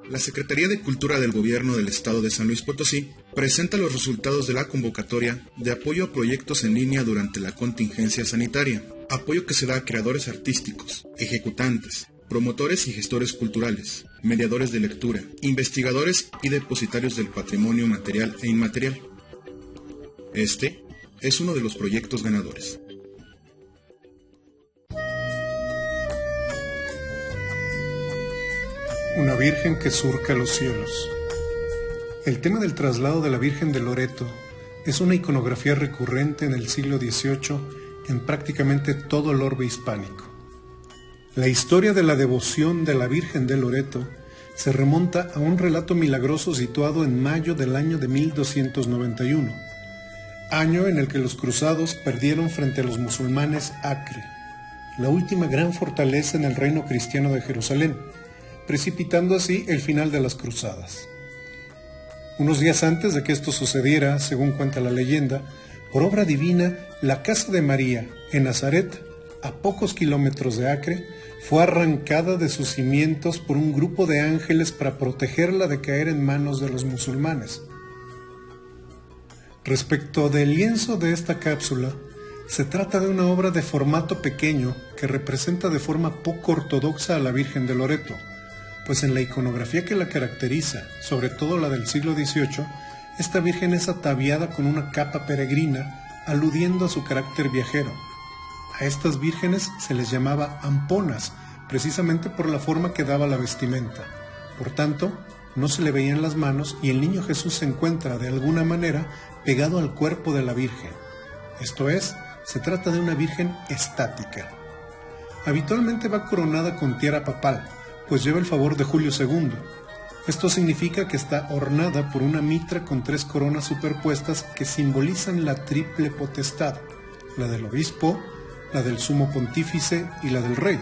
La Secretaría de Cultura del Gobierno del Estado de San Luis Potosí presenta los resultados de la convocatoria de apoyo a proyectos en línea durante la contingencia sanitaria, apoyo que se da a creadores artísticos, ejecutantes, promotores y gestores culturales, mediadores de lectura, investigadores y depositarios del patrimonio material e inmaterial. Este es uno de los proyectos ganadores. Una Virgen que surca los cielos. El tema del traslado de la Virgen de Loreto es una iconografía recurrente en el siglo XVIII en prácticamente todo el orbe hispánico. La historia de la devoción de la Virgen de Loreto se remonta a un relato milagroso situado en mayo del año de 1291, año en el que los cruzados perdieron frente a los musulmanes Acre, la última gran fortaleza en el reino cristiano de Jerusalén, precipitando así el final de las cruzadas. Unos días antes de que esto sucediera, según cuenta la leyenda, por obra divina, la casa de María, en Nazaret, a pocos kilómetros de Acre, fue arrancada de sus cimientos por un grupo de ángeles para protegerla de caer en manos de los musulmanes. Respecto del lienzo de esta cápsula, se trata de una obra de formato pequeño que representa de forma poco ortodoxa a la Virgen de Loreto, pues en la iconografía que la caracteriza, sobre todo la del siglo XVIII, esta Virgen es ataviada con una capa peregrina, aludiendo a su carácter viajero. A estas vírgenes se les llamaba amponas, precisamente por la forma que daba la vestimenta. Por tanto, no se le veían las manos y el niño Jesús se encuentra, de alguna manera, pegado al cuerpo de la Virgen. Esto es, se trata de una Virgen estática. Habitualmente va coronada con tiara papal, pues lleva el favor de Julio II. Esto significa que está ornada por una mitra con 3 coronas superpuestas que simbolizan la triple potestad, la del obispo, la del sumo pontífice y la del rey,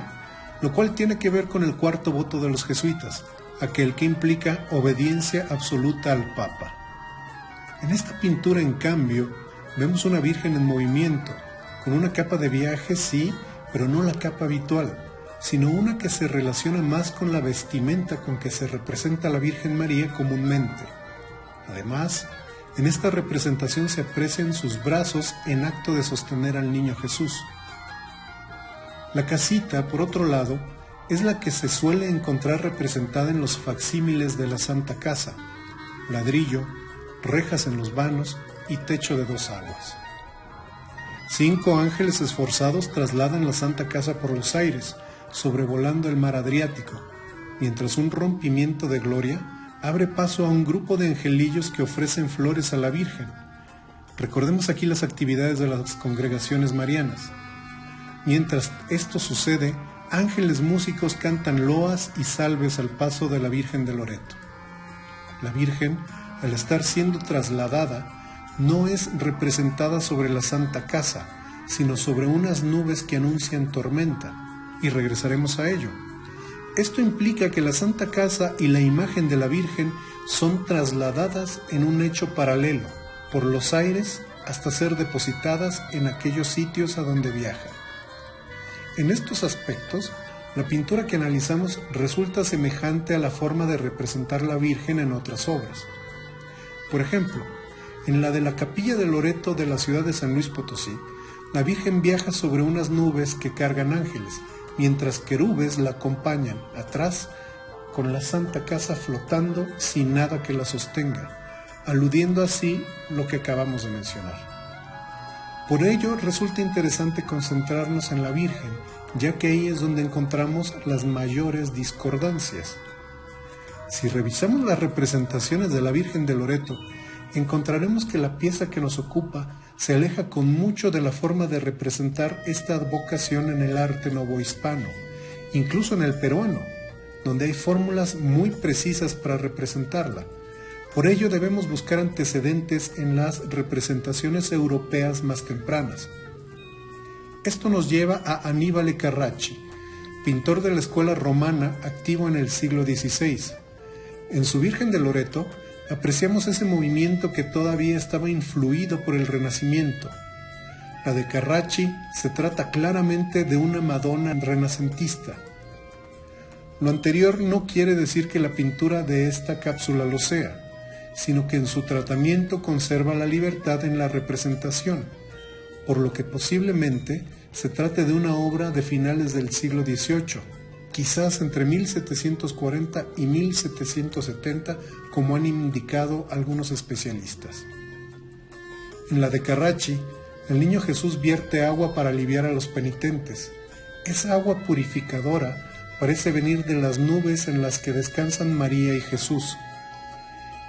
lo cual tiene que ver con el 4º voto de los jesuitas, aquel que implica obediencia absoluta al Papa. En esta pintura, en cambio, vemos una Virgen en movimiento, con una capa de viaje, sí, pero no la capa habitual, sino una que se relaciona más con la vestimenta con que se representa a la Virgen María comúnmente. Además, en esta representación se aprecian sus brazos en acto de sostener al niño Jesús. La casita, por otro lado, es la que se suele encontrar representada en los facsímiles de la Santa Casa: ladrillo, rejas en los vanos y techo de 2 aguas. 5 ángeles esforzados trasladan la Santa Casa por los aires, sobrevolando el mar Adriático, mientras un rompimiento de gloria abre paso a un grupo de angelillos que ofrecen flores a la Virgen. Recordemos aquí las actividades de las congregaciones marianas. Mientras esto sucede, ángeles músicos cantan loas y salves al paso de la Virgen de Loreto. La Virgen, al estar siendo trasladada, no es representada sobre la Santa Casa, sino sobre unas nubes que anuncian tormenta, y regresaremos a ello. Esto implica que la Santa Casa y la imagen de la Virgen son trasladadas en un hecho paralelo, por los aires, hasta ser depositadas en aquellos sitios a donde viajan. En estos aspectos, la pintura que analizamos resulta semejante a la forma de representar la Virgen en otras obras. Por ejemplo, en la de la Capilla de Loreto de la ciudad de San Luis Potosí, la Virgen viaja sobre unas nubes que cargan ángeles, mientras querubes la acompañan atrás, con la Santa Casa flotando sin nada que la sostenga, aludiendo así lo que acabamos de mencionar. Por ello resulta interesante concentrarnos en la Virgen, ya que ahí es donde encontramos las mayores discordancias. Si revisamos las representaciones de la Virgen de Loreto, encontraremos que la pieza que nos ocupa se aleja con mucho de la forma de representar esta advocación en el arte novohispano, incluso en el peruano, donde hay fórmulas muy precisas para representarla. Por ello debemos buscar antecedentes en las representaciones europeas más tempranas. Esto nos lleva a Annibale Carracci, pintor de la escuela romana activo en el siglo XVI. En su Virgen de Loreto apreciamos ese movimiento que todavía estaba influido por el Renacimiento. La de Carracci se trata claramente de una Madonna renacentista. Lo anterior no quiere decir que la pintura de esta cápsula lo sea, sino que en su tratamiento conserva la libertad en la representación, por lo que posiblemente se trate de una obra de finales del siglo XVIII, quizás entre 1740 y 1770, como han indicado algunos especialistas. En la de Carracci, el niño Jesús vierte agua para aliviar a los penitentes. Esa agua purificadora parece venir de las nubes en las que descansan María y Jesús.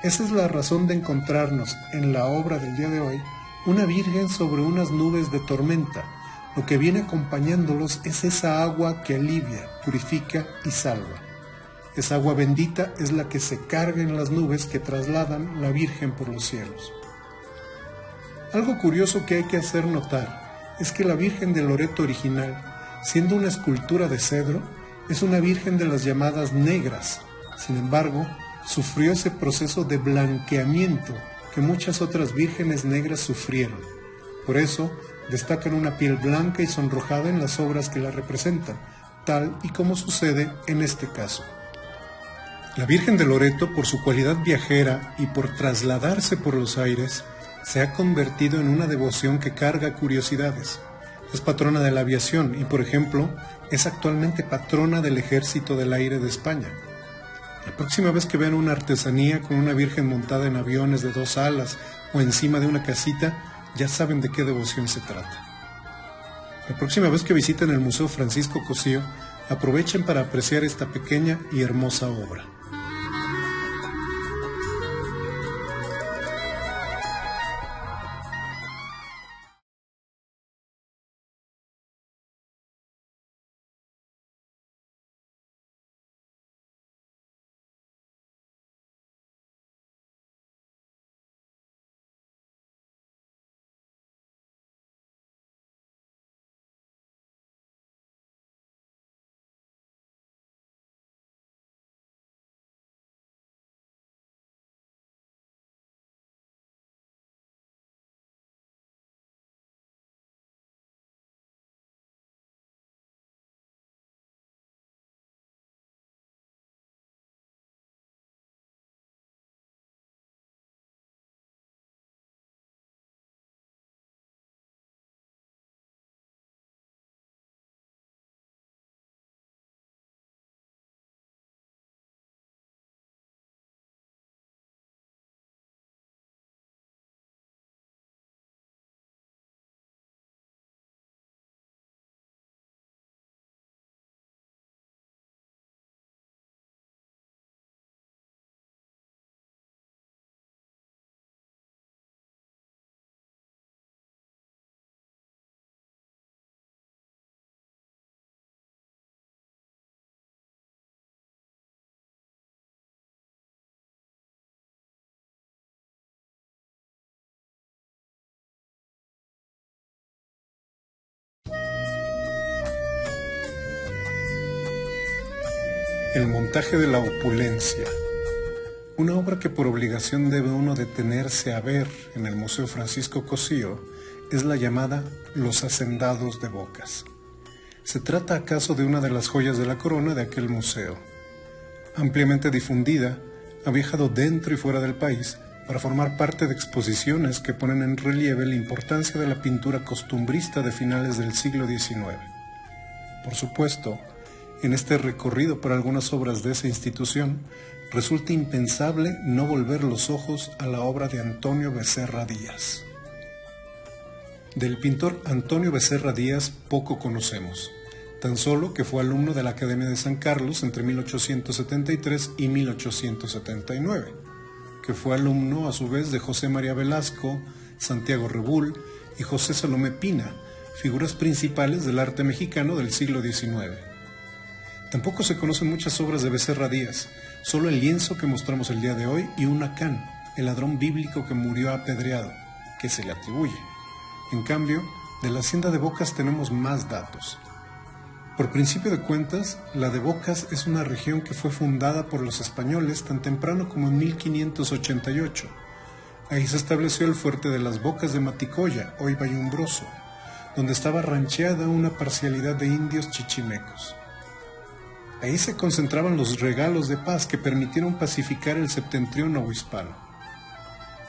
Esa es la razón de encontrarnos en la obra del día de hoy una Virgen sobre unas nubes de tormenta. Lo que viene acompañándolos es esa agua que alivia, purifica y salva. Esa agua bendita es la que se carga en las nubes que trasladan la Virgen por los cielos. Algo curioso que hay que hacer notar es que la Virgen de Loreto original, siendo una escultura de cedro, es una Virgen de las llamadas negras. Sin embargo, sufrió ese proceso de blanqueamiento que muchas otras vírgenes negras sufrieron. Por eso, destacan una piel blanca y sonrojada en las obras que la representan, tal y como sucede en este caso. La Virgen de Loreto, por su cualidad viajera y por trasladarse por los aires, se ha convertido en una devoción que carga curiosidades. Es patrona de la aviación y, por ejemplo, es actualmente patrona del Ejército del Aire de España. La próxima vez que vean una artesanía con una Virgen montada en aviones de 2 alas o encima de una casita, ya saben de qué devoción se trata. La próxima vez que visiten el Museo Francisco Cosío, aprovechen para apreciar esta pequeña y hermosa obra. El montaje de la opulencia. Una obra que por obligación debe uno detenerse a ver en el Museo Francisco Cosío es la llamada Los Hacendados de Bocas. ¿Se trata acaso de una de las joyas de la corona de aquel museo? Ampliamente difundida, ha viajado dentro y fuera del país para formar parte de exposiciones que ponen en relieve la importancia de la pintura costumbrista de finales del siglo XIX. Por supuesto, en este recorrido por algunas obras de esa institución, resulta impensable no volver los ojos a la obra de Antonio Becerra Díaz. Del pintor Antonio Becerra Díaz poco conocemos, tan solo que fue alumno de la Academia de San Carlos entre 1873 y 1879, que fue alumno a su vez de José María Velasco, Santiago Rebull y José Salomé Pina, figuras principales del arte mexicano del siglo XIX. Tampoco se conocen muchas obras de Becerra Díaz, solo el lienzo que mostramos el día de hoy y un Acán, el ladrón bíblico que murió apedreado, que se le atribuye. En cambio, de la Hacienda de Bocas tenemos más datos. Por principio de cuentas, la de Bocas es una región que fue fundada por los españoles tan temprano como en 1588. Ahí se estableció el fuerte de las Bocas de Maticoya, hoy Bayumbroso, donde estaba rancheada una parcialidad de indios chichimecos. Ahí se concentraban los regalos de paz que permitieron pacificar el septentrión novohispano.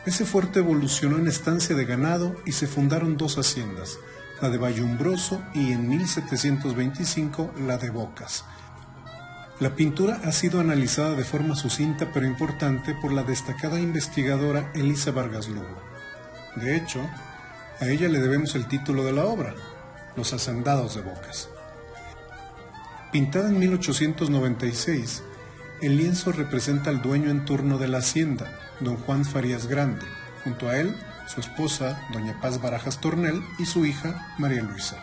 Ese fuerte evolucionó en estancia de ganado y se fundaron dos haciendas, la de Vallumbroso y en 1725 la de Bocas. La pintura ha sido analizada de forma sucinta pero importante por la destacada investigadora Elisa Vargas Lugo. De hecho, a ella le debemos el título de la obra, Los Hacendados de Bocas. Pintada en 1896, el lienzo representa al dueño en turno de la hacienda, don Juan Farías Grande, junto a él, su esposa, doña Paz Barajas Tornel, y su hija, María Luisa.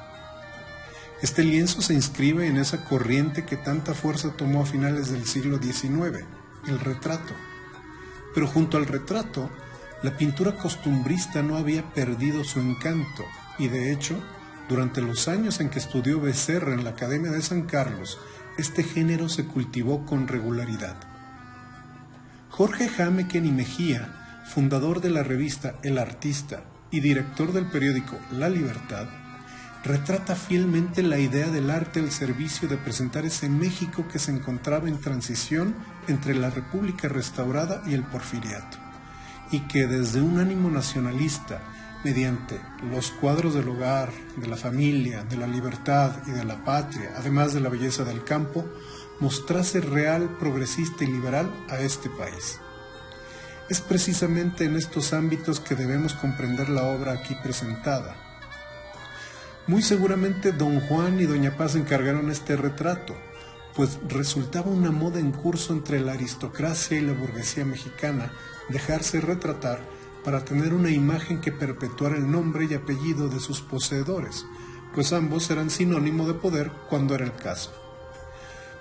Este lienzo se inscribe en esa corriente que tanta fuerza tomó a finales del siglo XIX, el retrato. Pero junto al retrato, la pintura costumbrista no había perdido su encanto, y de hecho, durante los años en que estudió Becerra en la Academia de San Carlos, este género se cultivó con regularidad. Jorge Jámequén y Mejía, fundador de la revista El Artista y director del periódico La Libertad, retrata fielmente la idea del arte al servicio de presentar ese México que se encontraba en transición entre la República restaurada y el Porfiriato, y que desde un ánimo nacionalista, mediante los cuadros del hogar, de la familia, de la libertad y de la patria, además de la belleza del campo, mostrase real, progresista y liberal a este país. Es precisamente en estos ámbitos que debemos comprender la obra aquí presentada. Muy seguramente don Juan y doña Paz encargaron este retrato, pues resultaba una moda en curso entre la aristocracia y la burguesía mexicana dejarse retratar para tener una imagen que perpetuara el nombre y apellido de sus poseedores, pues ambos eran sinónimo de poder cuando era el caso.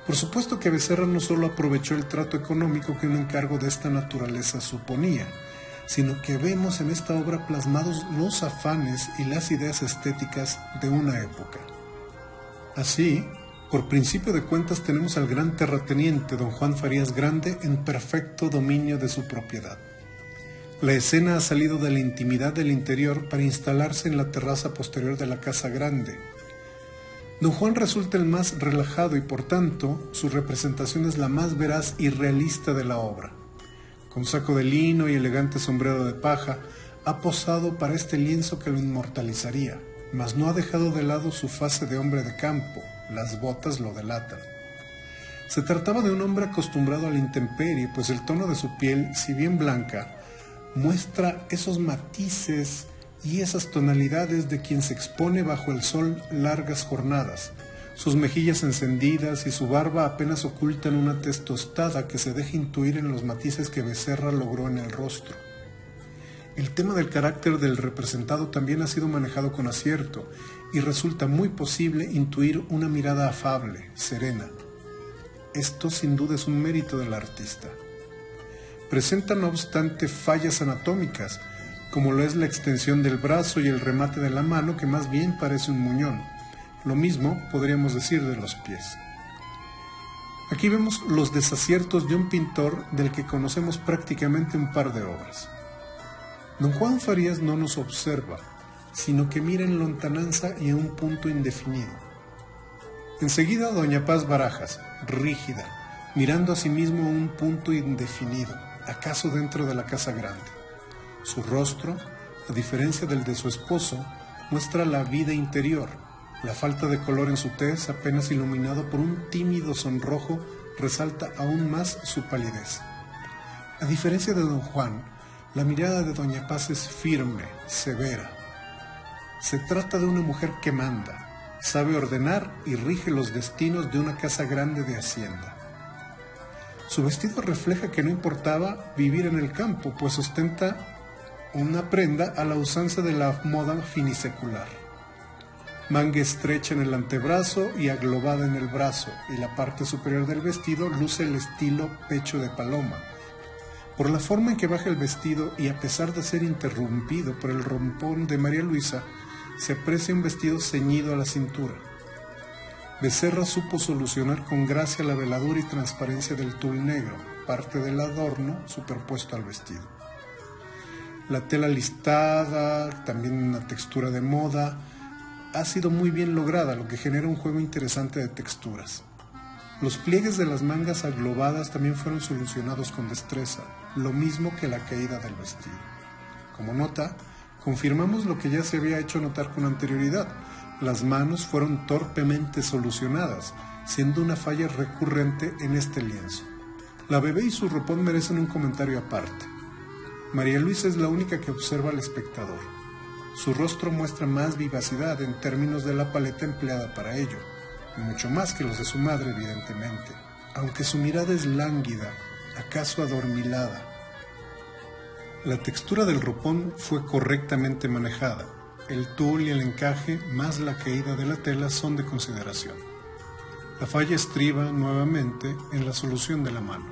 Por supuesto que Becerra no solo aprovechó el trato económico que un encargo de esta naturaleza suponía, sino que vemos en esta obra plasmados los afanes y las ideas estéticas de una época. Así, por principio de cuentas tenemos al gran terrateniente don Juan Farías Grande en perfecto dominio de su propiedad. La escena ha salido de la intimidad del interior para instalarse en la terraza posterior de la Casa Grande. Don Juan resulta el más relajado y por tanto su representación es la más veraz y realista de la obra. Con saco de lino y elegante sombrero de paja, ha posado para este lienzo que lo inmortalizaría, mas no ha dejado de lado su fase de hombre de campo, las botas lo delatan. Se trataba de un hombre acostumbrado a la intemperie, pues el tono de su piel, si bien blanca, muestra esos matices y esas tonalidades de quien se expone bajo el sol largas jornadas. Sus mejillas encendidas y su barba apenas ocultan una tez tostada que se deja intuir en los matices que Becerra logró en el rostro. El tema del carácter del representado también ha sido manejado con acierto y resulta muy posible intuir una mirada afable, serena. Esto sin duda es un mérito del artista. Presenta no obstante fallas anatómicas, como lo es la extensión del brazo y el remate de la mano que más bien parece un muñón. Lo mismo podríamos decir de los pies. Aquí vemos los desaciertos de un pintor del que conocemos prácticamente un par de obras. Don Juan Farías no nos observa, sino que mira en lontananza y a un punto indefinido. Enseguida doña Paz Barajas, rígida, mirando a sí mismo a un punto indefinido, acaso dentro de la Casa Grande. Su rostro, a diferencia del de su esposo, muestra la vida interior. La falta de color en su tez, apenas iluminado por un tímido sonrojo, resalta aún más su palidez. A diferencia de don Juan, la mirada de doña Paz es firme, severa. Se trata de una mujer que manda, sabe ordenar y rige los destinos de una casa grande de hacienda. Su vestido refleja que no importaba vivir en el campo, pues ostenta una prenda a la usanza de la moda finisecular. Manga estrecha en el antebrazo y aglobada en el brazo, y la parte superior del vestido luce el estilo pecho de paloma. Por la forma en que baja el vestido y a pesar de ser interrumpido por el rompón de María Luisa, se aprecia un vestido ceñido a la cintura. Becerra supo solucionar con gracia la veladura y transparencia del tul negro, parte del adorno superpuesto al vestido. La tela listada, también una textura de moda, ha sido muy bien lograda, lo que genera un juego interesante de texturas. Los pliegues de las mangas aglobadas también fueron solucionados con destreza, lo mismo que la caída del vestido. Como nota, confirmamos lo que ya se había hecho notar con anterioridad. Las manos fueron torpemente solucionadas, siendo una falla recurrente en este lienzo. La bebé y su ropón merecen un comentario aparte. María Luisa es la única que observa al espectador. Su rostro muestra más vivacidad en términos de la paleta empleada para ello, mucho más que los de su madre, evidentemente, aunque su mirada es lánguida, acaso adormilada. La textura del ropón fue correctamente manejada. El tul y el encaje, más la caída de la tela, son de consideración. La falla estriba, nuevamente, en la solución de la mano.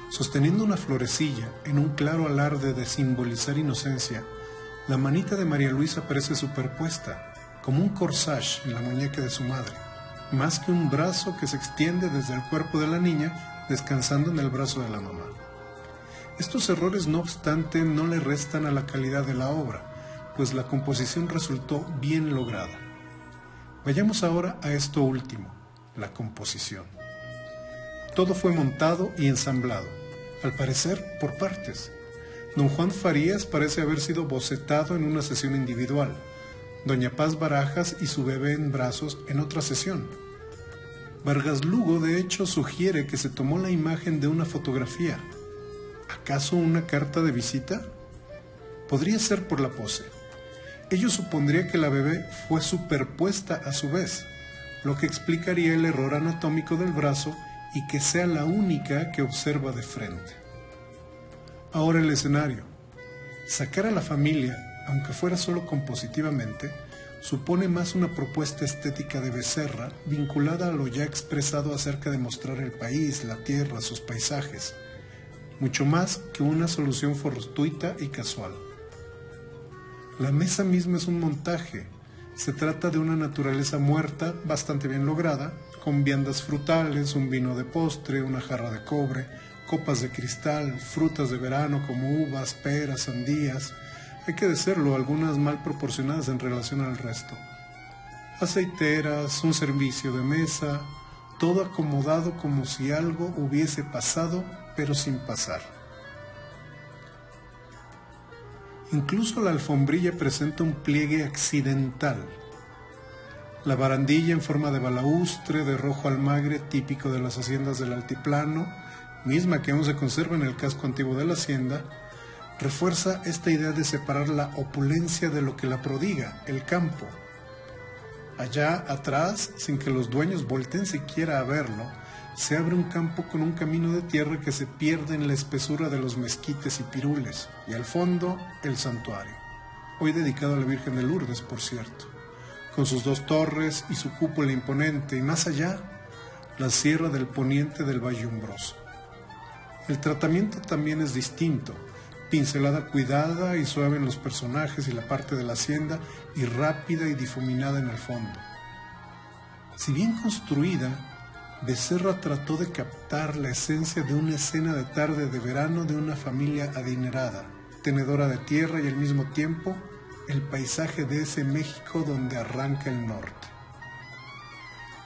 Sosteniendo una florecilla, en un claro alarde de simbolizar inocencia, la manita de María Luisa parece superpuesta, como un corsage en la muñeca de su madre, más que un brazo que se extiende desde el cuerpo de la niña, descansando en el brazo de la mamá. Estos errores, no obstante, no le restan a la calidad de la obra, pues la composición resultó bien lograda. Vayamos ahora a esto último, la composición. Todo fue montado y ensamblado, al parecer por partes. Don Juan Farías parece haber sido bocetado en una sesión individual, Doña Paz Barajas y su bebé en brazos en otra sesión. Vargas Lugo, de hecho, sugiere que se tomó la imagen de una fotografía. ¿Acaso una carta de visita? Podría ser por la pose. Ello supondría que la bebé fue superpuesta a su vez, lo que explicaría el error anatómico del brazo y que sea la única que observa de frente. Ahora el escenario. Sacar a la familia, aunque fuera solo compositivamente, supone más una propuesta estética de Becerra vinculada a lo ya expresado acerca de mostrar el país, la tierra, sus paisajes, mucho más que una solución fortuita y casual. La mesa misma es un montaje. Se trata de una naturaleza muerta bastante bien lograda, con viandas frutales, un vino de postre, una jarra de cobre, copas de cristal, frutas de verano como uvas, peras, sandías, hay que decirlo, algunas mal proporcionadas en relación al resto. Aceiteras, un servicio de mesa, todo acomodado como si algo hubiese pasado, pero sin pasar. Incluso la alfombrilla presenta un pliegue accidental. La barandilla en forma de balaustre de rojo almagre típico de las haciendas del altiplano, misma que aún se conserva en el casco antiguo de la hacienda, refuerza esta idea de separar la opulencia de lo que la prodiga, el campo. Allá atrás, sin que los dueños volteen siquiera a verlo, se abre un campo con un camino de tierra que se pierde en la espesura de los mezquites y pirules, y al fondo el santuario, hoy dedicado a la Virgen de Lourdes, por cierto, con sus dos torres y su cúpula imponente, y más allá, la sierra del poniente del Valle Umbroso. El tratamiento también es distinto, pincelada cuidada y suave en los personajes y la parte de la hacienda, y rápida y difuminada en el fondo. Si bien construida, Becerra trató de captar la esencia de una escena de tarde de verano de una familia adinerada, tenedora de tierra y al mismo tiempo el paisaje de ese México donde arranca el norte.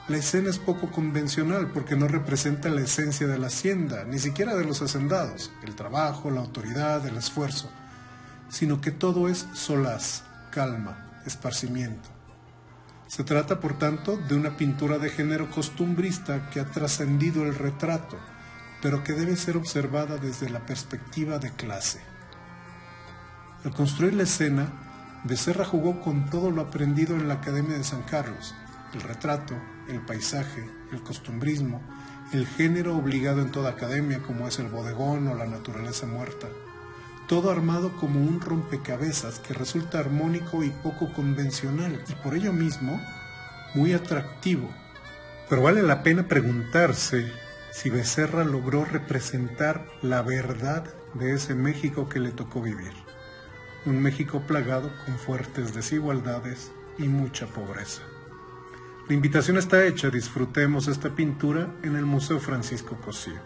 La escena es poco convencional porque no representa la esencia de la hacienda, ni siquiera de los hacendados, el trabajo, la autoridad, el esfuerzo, sino que todo es solaz, calma, esparcimiento. Se trata, por tanto, de una pintura de género costumbrista que ha trascendido el retrato, pero que debe ser observada desde la perspectiva de clase. Al construir la escena, Becerra jugó con todo lo aprendido en la Academia de San Carlos, el retrato, el paisaje, el costumbrismo, el género obligado en toda academia como es el bodegón o la naturaleza muerta, todo armado como un rompecabezas que resulta armónico y poco convencional y por ello mismo muy atractivo. Pero vale la pena preguntarse si Becerra logró representar la verdad de ese México que le tocó vivir, un México plagado con fuertes desigualdades y mucha pobreza. La invitación está hecha, disfrutemos esta pintura en el Museo Francisco Cosío.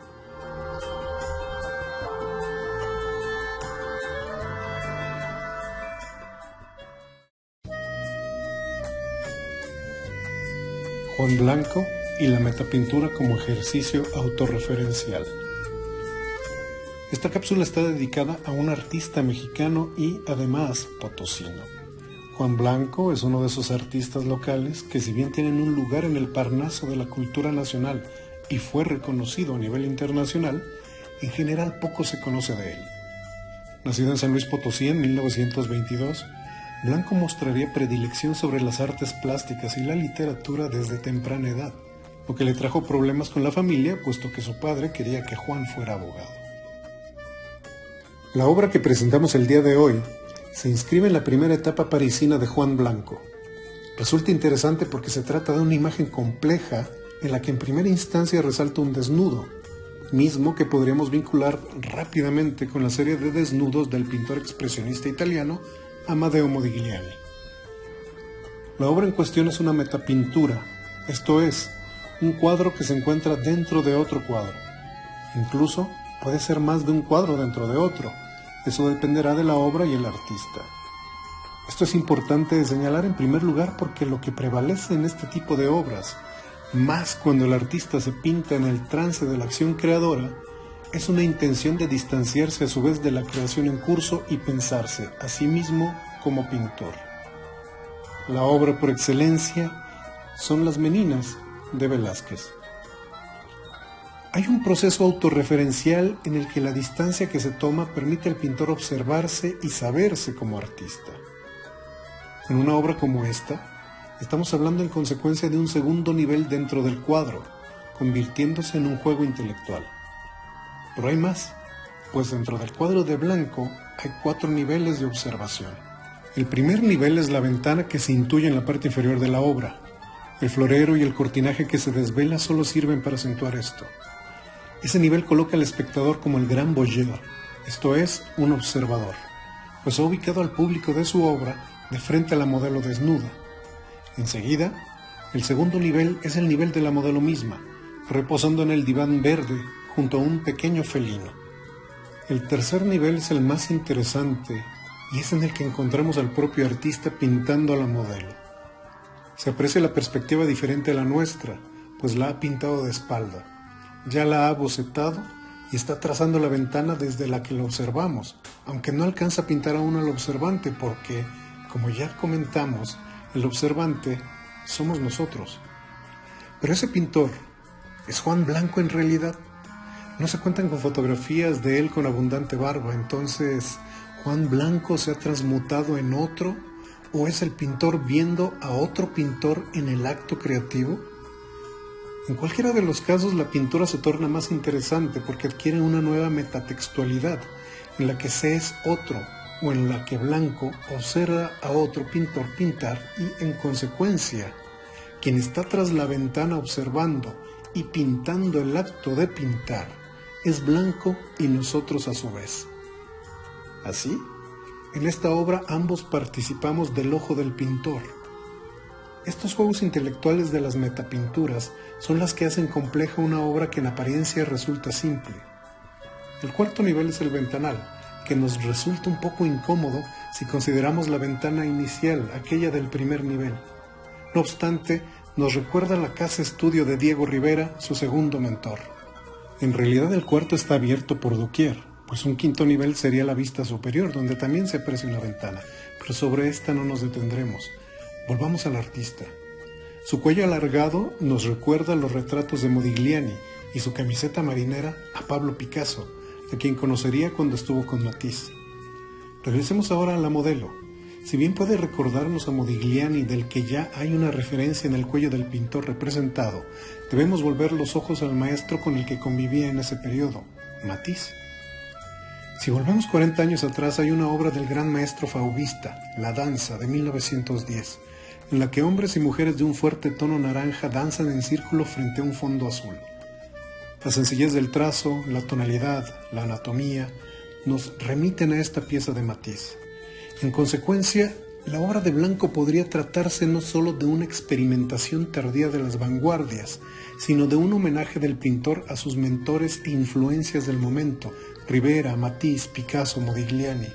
Juan Blanco y la metapintura como ejercicio autorreferencial. Esta cápsula está dedicada a un artista mexicano y además potosino. Juan Blanco es uno de esos artistas locales que, si bien tienen un lugar en el Parnaso de la cultura nacional y fue reconocido a nivel internacional, en general poco se conoce de él. Nacido en San Luis Potosí en 1922, Blanco mostraría predilección sobre las artes plásticas y la literatura desde temprana edad, lo que le trajo problemas con la familia, puesto que su padre quería que Juan fuera abogado. La obra que presentamos el día de hoy se inscribe en la primera etapa parisina de Juan Blanco. Resulta interesante porque se trata de una imagen compleja en la que en primera instancia resalta un desnudo, mismo que podríamos vincular rápidamente con la serie de desnudos del pintor expresionista italiano Amadeo Modigliani. La obra en cuestión es una metapintura, esto es, un cuadro que se encuentra dentro de otro cuadro. Incluso puede ser más de un cuadro dentro de otro, eso dependerá de la obra y el artista. Esto es importante de señalar en primer lugar porque lo que prevalece en este tipo de obras, más cuando el artista se pinta en el trance de la acción creadora, es una intención de distanciarse a su vez de la creación en curso y pensarse a sí mismo como pintor. La obra por excelencia son Las Meninas de Velázquez. Hay un proceso autorreferencial en el que la distancia que se toma permite al pintor observarse y saberse como artista. En una obra como esta, estamos hablando en consecuencia de un segundo nivel dentro del cuadro, convirtiéndose en un juego intelectual. Pero hay más, pues dentro del cuadro de Blanco hay 4 niveles de observación. El primer nivel es la ventana que se intuye en la parte inferior de la obra. El florero y el cortinaje que se desvela solo sirven para acentuar esto. Ese nivel coloca al espectador como el gran voyeur, esto es, un observador, pues ha ubicado al público de su obra de frente a la modelo desnuda. Enseguida, el segundo nivel es el nivel de la modelo misma, reposando en el diván verde junto a un pequeño felino. El tercer nivel es el más interesante y es en el que encontramos al propio artista pintando a la modelo. Se aprecia la perspectiva diferente a la nuestra, pues la ha pintado de espalda. Ya la ha bocetado y está trazando la ventana desde la que la observamos, aunque no alcanza a pintar aún al observante porque, como ya comentamos, el observante somos nosotros. Pero ese pintor, ¿es Juan Blanco en realidad? No se cuentan con fotografías de él con abundante barba, entonces, ¿Juan Blanco se ha transmutado en otro? ¿O es el pintor viendo a otro pintor en el acto creativo? En cualquiera de los casos, la pintura se torna más interesante porque adquiere una nueva metatextualidad, en la que se es otro, o en la que Blanco observa a otro pintor pintar y, en consecuencia, quien está tras la ventana observando y pintando el acto de pintar es Blanco y nosotros a su vez. Así, en esta obra ambos participamos del ojo del pintor. Estos juegos intelectuales de las metapinturas son las que hacen compleja una obra que en apariencia resulta simple. El cuarto nivel es el ventanal, que nos resulta un poco incómodo si consideramos la ventana inicial, aquella del primer nivel. No obstante, nos recuerda la casa estudio de Diego Rivera, su segundo mentor. En realidad el cuarto está abierto por doquier, pues un quinto nivel sería la vista superior, donde también se aprecia una ventana, pero sobre esta no nos detendremos. Volvamos al artista. Su cuello alargado nos recuerda los retratos de Modigliani y su camiseta marinera a Pablo Picasso, a quien conocería cuando estuvo con Matisse. Regresemos ahora a la modelo. Si bien puede recordarnos a Modigliani, del que ya hay una referencia en el cuello del pintor representado, debemos volver los ojos al maestro con el que convivía en ese periodo, Matisse. Si volvemos 40 años atrás, hay una obra del gran maestro fauvista, La Danza, de 1910, en la que hombres y mujeres de un fuerte tono naranja danzan en círculo frente a un fondo azul. La sencillez del trazo, la tonalidad, la anatomía, nos remiten a esta pieza de Matisse. En consecuencia, la obra de Blanco podría tratarse no solo de una experimentación tardía de las vanguardias, sino de un homenaje del pintor a sus mentores e influencias del momento, Rivera, Matisse, Picasso, Modigliani.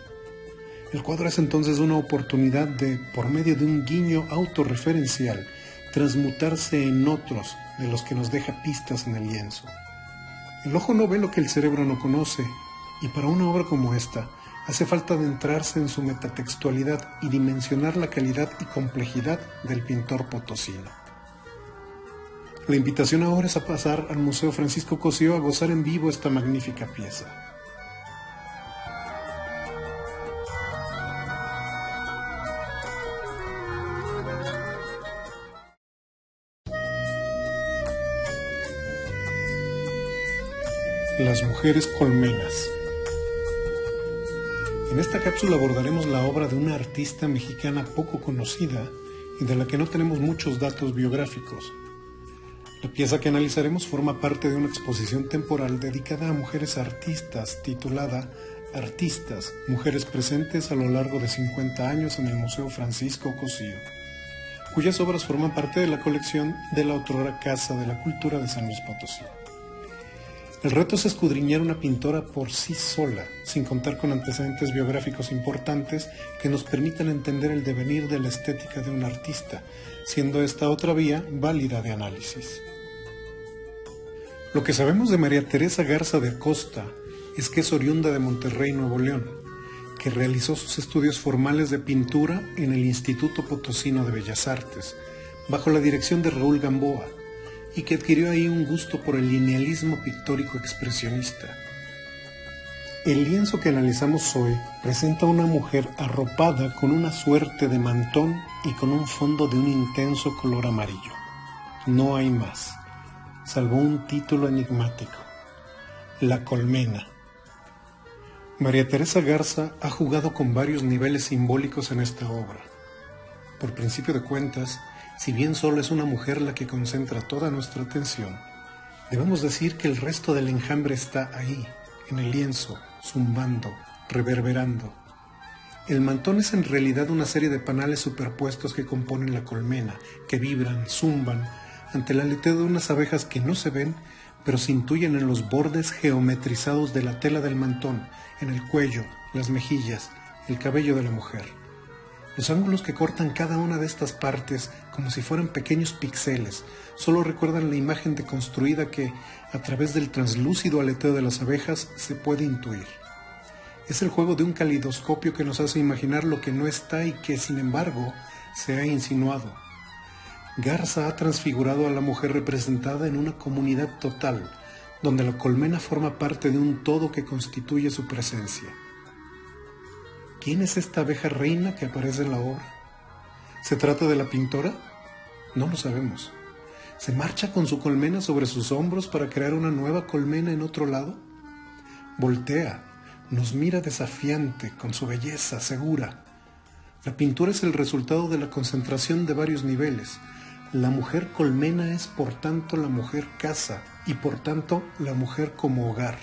El cuadro es entonces una oportunidad de, por medio de un guiño autorreferencial, transmutarse en otros de los que nos deja pistas en el lienzo. El ojo no ve lo que el cerebro no conoce, y para una obra como esta, hace falta adentrarse en su metatextualidad y dimensionar la calidad y complejidad del pintor potosino. La invitación ahora es a pasar al Museo Francisco Cosío a gozar en vivo esta magnífica pieza. Las mujeres colmenas. En esta cápsula abordaremos la obra de una artista mexicana poco conocida y de la que no tenemos muchos datos biográficos. La pieza que analizaremos forma parte de una exposición temporal dedicada a mujeres artistas titulada Artistas, mujeres presentes a lo largo de 50 años en el Museo Francisco Cosío, cuyas obras forman parte de la colección de la otrora Casa de la Cultura de San Luis Potosí. El reto es escudriñar una pintora por sí sola, sin contar con antecedentes biográficos importantes que nos permitan entender el devenir de la estética de un artista, siendo esta otra vía válida de análisis. Lo que sabemos de María Teresa Garza de Acosta es que es oriunda de Monterrey, Nuevo León, que realizó sus estudios formales de pintura en el Instituto Potosino de Bellas Artes, bajo la dirección de Raúl Gamboa, y que adquirió ahí un gusto por el linealismo pictórico expresionista. El lienzo que analizamos hoy presenta a una mujer arropada con una suerte de mantón y con un fondo de un intenso color amarillo. No hay más, salvo un título enigmático: La colmena. María Teresa Garza ha jugado con varios niveles simbólicos en esta obra. Por principio de cuentas, si bien solo es una mujer la que concentra toda nuestra atención, debemos decir que el resto del enjambre está ahí, en el lienzo, zumbando, reverberando. El mantón es en realidad una serie de panales superpuestos que componen la colmena, que vibran, zumban, ante el aleteo de unas abejas que no se ven, pero se intuyen en los bordes geometrizados de la tela del mantón, en el cuello, las mejillas, el cabello de la mujer. Los ángulos que cortan cada una de estas partes, como si fueran pequeños píxeles, solo recuerdan la imagen deconstruida que, a través del translúcido aleteo de las abejas, se puede intuir. Es el juego de un calidoscopio que nos hace imaginar lo que no está y que, sin embargo, se ha insinuado. Garza ha transfigurado a la mujer representada en una comunidad total, donde la colmena forma parte de un todo que constituye su presencia. ¿Quién es esta abeja reina que aparece en la obra? ¿Se trata de la pintora? No lo sabemos. ¿Se marcha con su colmena sobre sus hombros para crear una nueva colmena en otro lado? Voltea, nos mira desafiante, con su belleza segura. La pintura es el resultado de la concentración de varios niveles. La mujer colmena es, por tanto, la mujer casa y, por tanto, la mujer como hogar.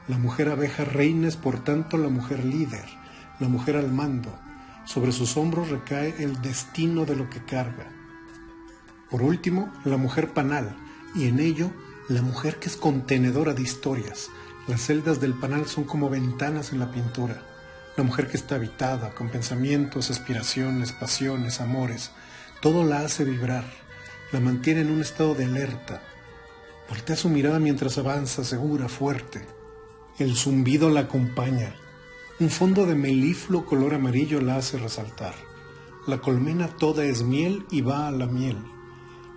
La mujer abeja reina es, por tanto, la mujer líder, la mujer al mando. Sobre sus hombros recae el destino de lo que carga. Por último, la mujer panal, y en ello, la mujer que es contenedora de historias. Las celdas del panal son como ventanas en la pintura. La mujer que está habitada, con pensamientos, aspiraciones, pasiones, amores. Todo la hace vibrar, la mantiene en un estado de alerta. Voltea su mirada mientras avanza, segura, fuerte. El zumbido la acompaña. Un fondo de melifluo color amarillo la hace resaltar. La colmena toda es miel y va a la miel.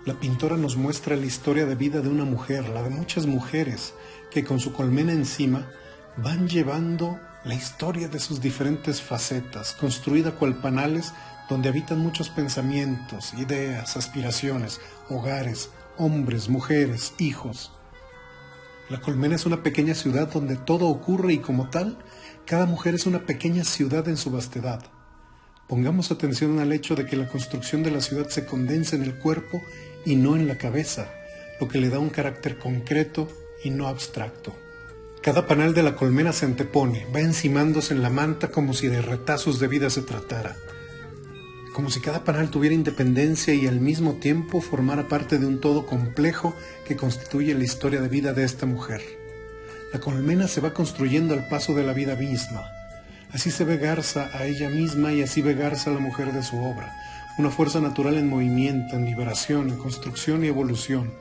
La pintora nos muestra la historia de vida de una mujer, la de muchas mujeres, que con su colmena encima van llevando la historia de sus diferentes facetas, construida cual panales donde habitan muchos pensamientos, ideas, aspiraciones, hogares, hombres, mujeres, hijos. La colmena es una pequeña ciudad donde todo ocurre y, como tal, cada mujer es una pequeña ciudad en su vastedad. Pongamos atención al hecho de que la construcción de la ciudad se condensa en el cuerpo y no en la cabeza, lo que le da un carácter concreto y no abstracto. Cada panal de la colmena se antepone, va encimándose en la manta como si de retazos de vida se tratara. Como si cada panal tuviera independencia y al mismo tiempo formara parte de un todo complejo que constituye la historia de vida de esta mujer. La colmena se va construyendo al paso de la vida misma. Así se ve Garza a ella misma y así ve Garza a la mujer de su obra, una fuerza natural en movimiento, en liberación, en construcción y evolución.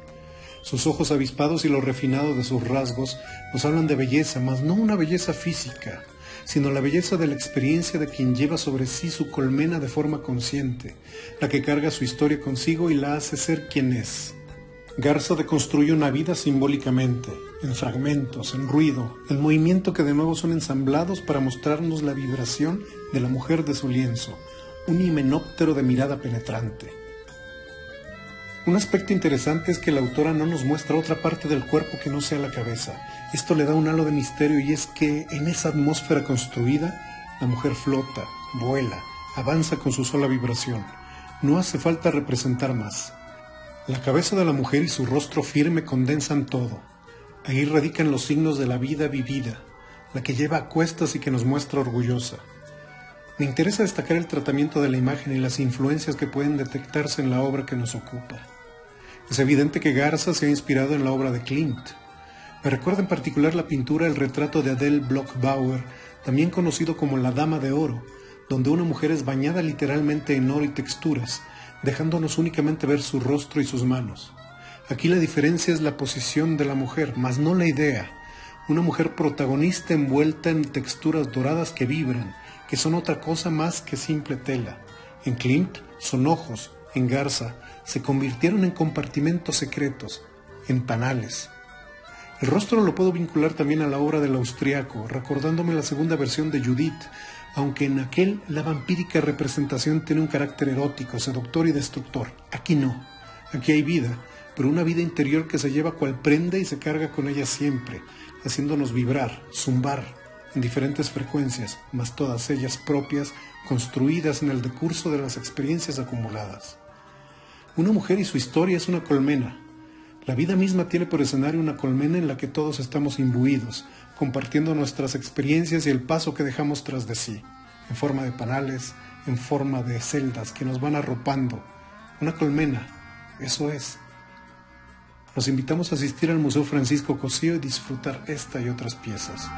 Sus ojos avispados y lo refinado de sus rasgos nos hablan de belleza, mas no una belleza física, sino la belleza de la experiencia de quien lleva sobre sí su colmena de forma consciente, la que carga su historia consigo y la hace ser quien es. Garza deconstruye una vida simbólicamente, en fragmentos, en ruido, en movimiento que de nuevo son ensamblados para mostrarnos la vibración de la mujer de su lienzo, un himenóptero de mirada penetrante. Un aspecto interesante es que la autora no nos muestra otra parte del cuerpo que no sea la cabeza. Esto le da un halo de misterio, y es que en esa atmósfera construida, la mujer flota, vuela, avanza con su sola vibración. No hace falta representar más. La cabeza de la mujer y su rostro firme condensan todo. Ahí radican los signos de la vida vivida, la que lleva a cuestas y que nos muestra orgullosa. Me interesa destacar el tratamiento de la imagen y las influencias que pueden detectarse en la obra que nos ocupa. Es evidente que Garza se ha inspirado en la obra de Klimt. Me recuerda en particular la pintura El retrato de Adele Bloch-Bauer, también conocido como La Dama de Oro, donde una mujer es bañada literalmente en oro y texturas, dejándonos únicamente ver su rostro y sus manos. Aquí la diferencia es la posición de la mujer, mas no la idea. Una mujer protagonista envuelta en texturas doradas que vibran, que son otra cosa más que simple tela. En Klimt son ojos, en Garza se convirtieron en compartimentos secretos, en panales. El rostro lo puedo vincular también a la obra del austriaco, recordándome la segunda versión de Judith, aunque en aquel la vampírica representación tiene un carácter erótico, seductor y destructor. Aquí no. Aquí hay vida, pero una vida interior que se lleva cual prenda y se carga con ella siempre, haciéndonos vibrar, zumbar en diferentes frecuencias, mas todas ellas propias, construidas en el decurso de las experiencias acumuladas. Una mujer y su historia es una colmena. La vida misma tiene por escenario una colmena en la que todos estamos imbuidos, compartiendo nuestras experiencias y el paso que dejamos tras de sí, en forma de panales, en forma de celdas que nos van arropando. Una colmena, eso es. Los invitamos a asistir al Museo Francisco Cosío y disfrutar esta y otras piezas.